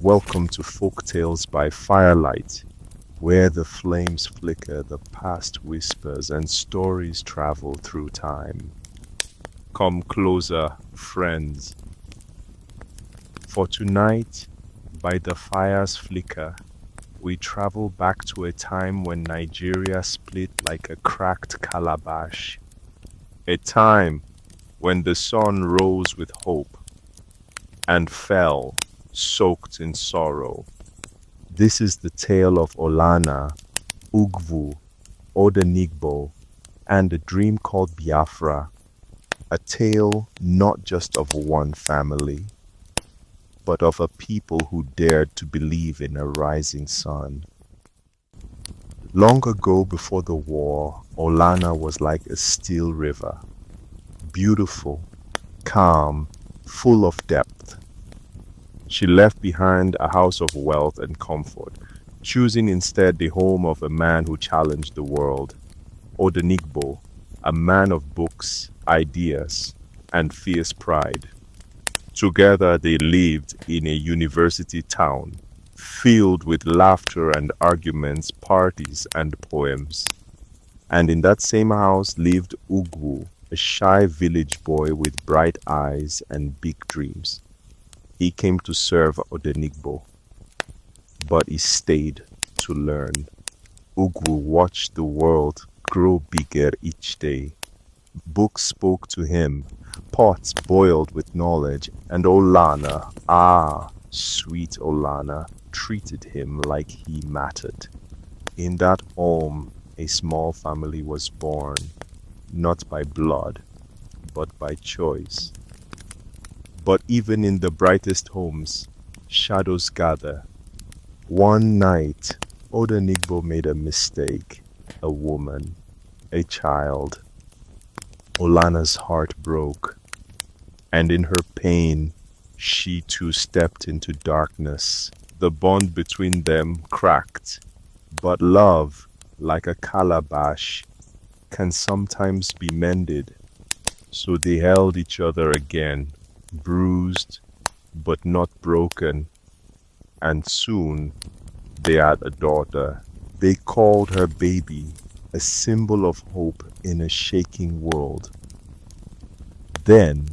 Welcome to Folktales by Firelight, where the flames flicker, the past whispers, and stories travel through time. Come closer, friends. For tonight, by the fire's flicker, we travel back to a time when Nigeria split like a cracked calabash. A time when the sun rose with hope and fell, soaked in sorrow. This is the tale of Olanna, Ugwu, Odenigbo, and a dream called Biafra. A tale not just of one family, but of a people who dared to believe in a rising sun. Long ago, before the war, Olanna was like a still river, beautiful, calm, full of depth. She left behind a house of wealth and comfort, choosing instead the home of a man who challenged the world, Odenigbo, a man of books, ideas, and fierce pride. Together they lived in a university town, filled with laughter and arguments, parties and poems. And in that same house lived Ugwu, a shy village boy with bright eyes and big dreams. He came to serve Odenigbo, but he stayed to learn. Ugwu watched the world grow bigger each day. Books spoke to him, pots boiled with knowledge, and Olanna, sweet Olanna, treated him like he mattered. In that home, a small family was born, not by blood, but by choice. But even in the brightest homes, shadows gather. One night, Odenigbo made a mistake. A woman, a child. Olanna's heart broke, and in her pain, she too stepped into darkness. The bond between them cracked. But love, like a calabash, can sometimes be mended. So they held each other again, bruised but not broken, and soon they had a daughter. They called her Baby, a symbol of hope in a shaking world. Then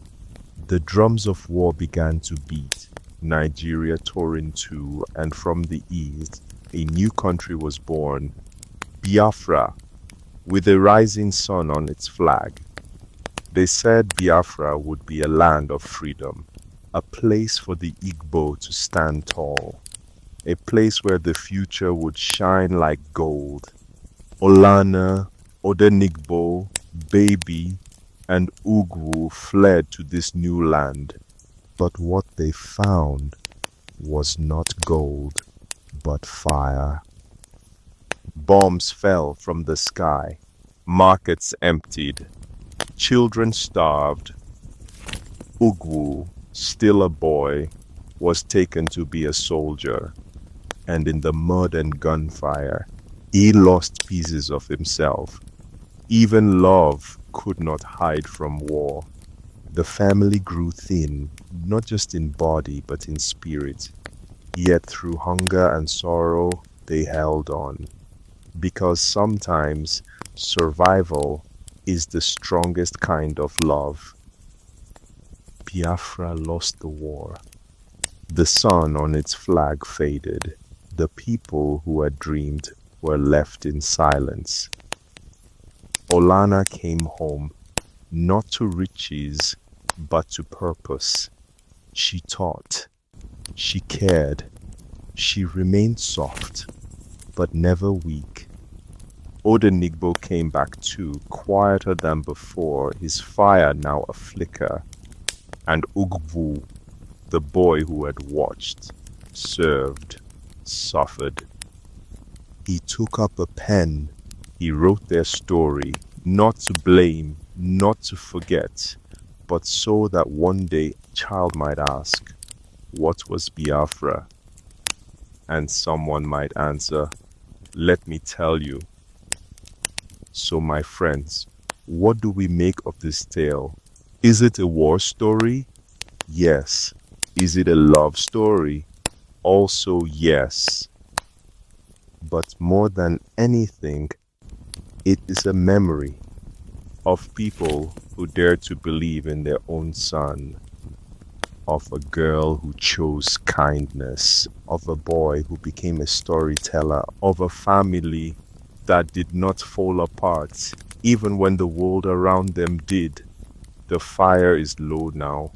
the drums of war began to beat. Nigeria tore in two, and from the east a new country was born, Biafra, with a rising sun on its flag. They said Biafra would be a land of freedom, a place for the Igbo to stand tall, a place where the future would shine like gold. Olanna, Odenigbo, Baby, and Ugwu fled to this new land. But what they found was not gold, but fire. Bombs fell from the sky, markets emptied, children starved. Ugwu, still a boy, was taken to be a soldier, and in the mud and gunfire, he lost pieces of himself. Even love could not hide from war. The family grew thin, not just in body but in spirit. Yet through hunger and sorrow, they held on. Because sometimes survival is the strongest kind of love. Biafra lost the war. The sun on its flag faded. The people who had dreamed were left in silence. Olanna came home, not to riches, but to purpose. She taught. She cared. She remained soft, but never weak. Odenigbo came back too, quieter than before, his fire now a flicker. And Ugwu, the boy who had watched, served, suffered. He took up a pen. He wrote their story, not to blame, not to forget, but so that one day a child might ask, what was Biafra? And someone might answer, let me tell you. So my friends, what do we make of this tale? Is it a war story? Yes. Is it a love story? also yes. But more than anything, it is a memory of people who dared to believe in their own son, of a girl who chose kindness, of a boy who became a storyteller, of a family that did not fall apart, even when the world around them did. The fire is low now.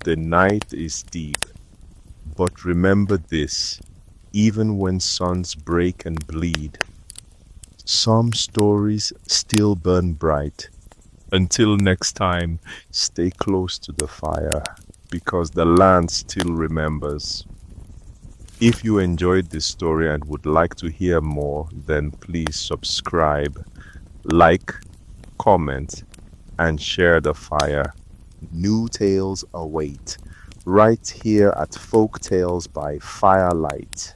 The night is deep. But remember this, even when suns break and bleed, some stories still burn bright. Until next time, stay close to the fire, because the land still remembers. If you enjoyed this story and would like to hear more, then please subscribe, like, comment, and share the fire. New tales await, right here at Folktales by Firelight.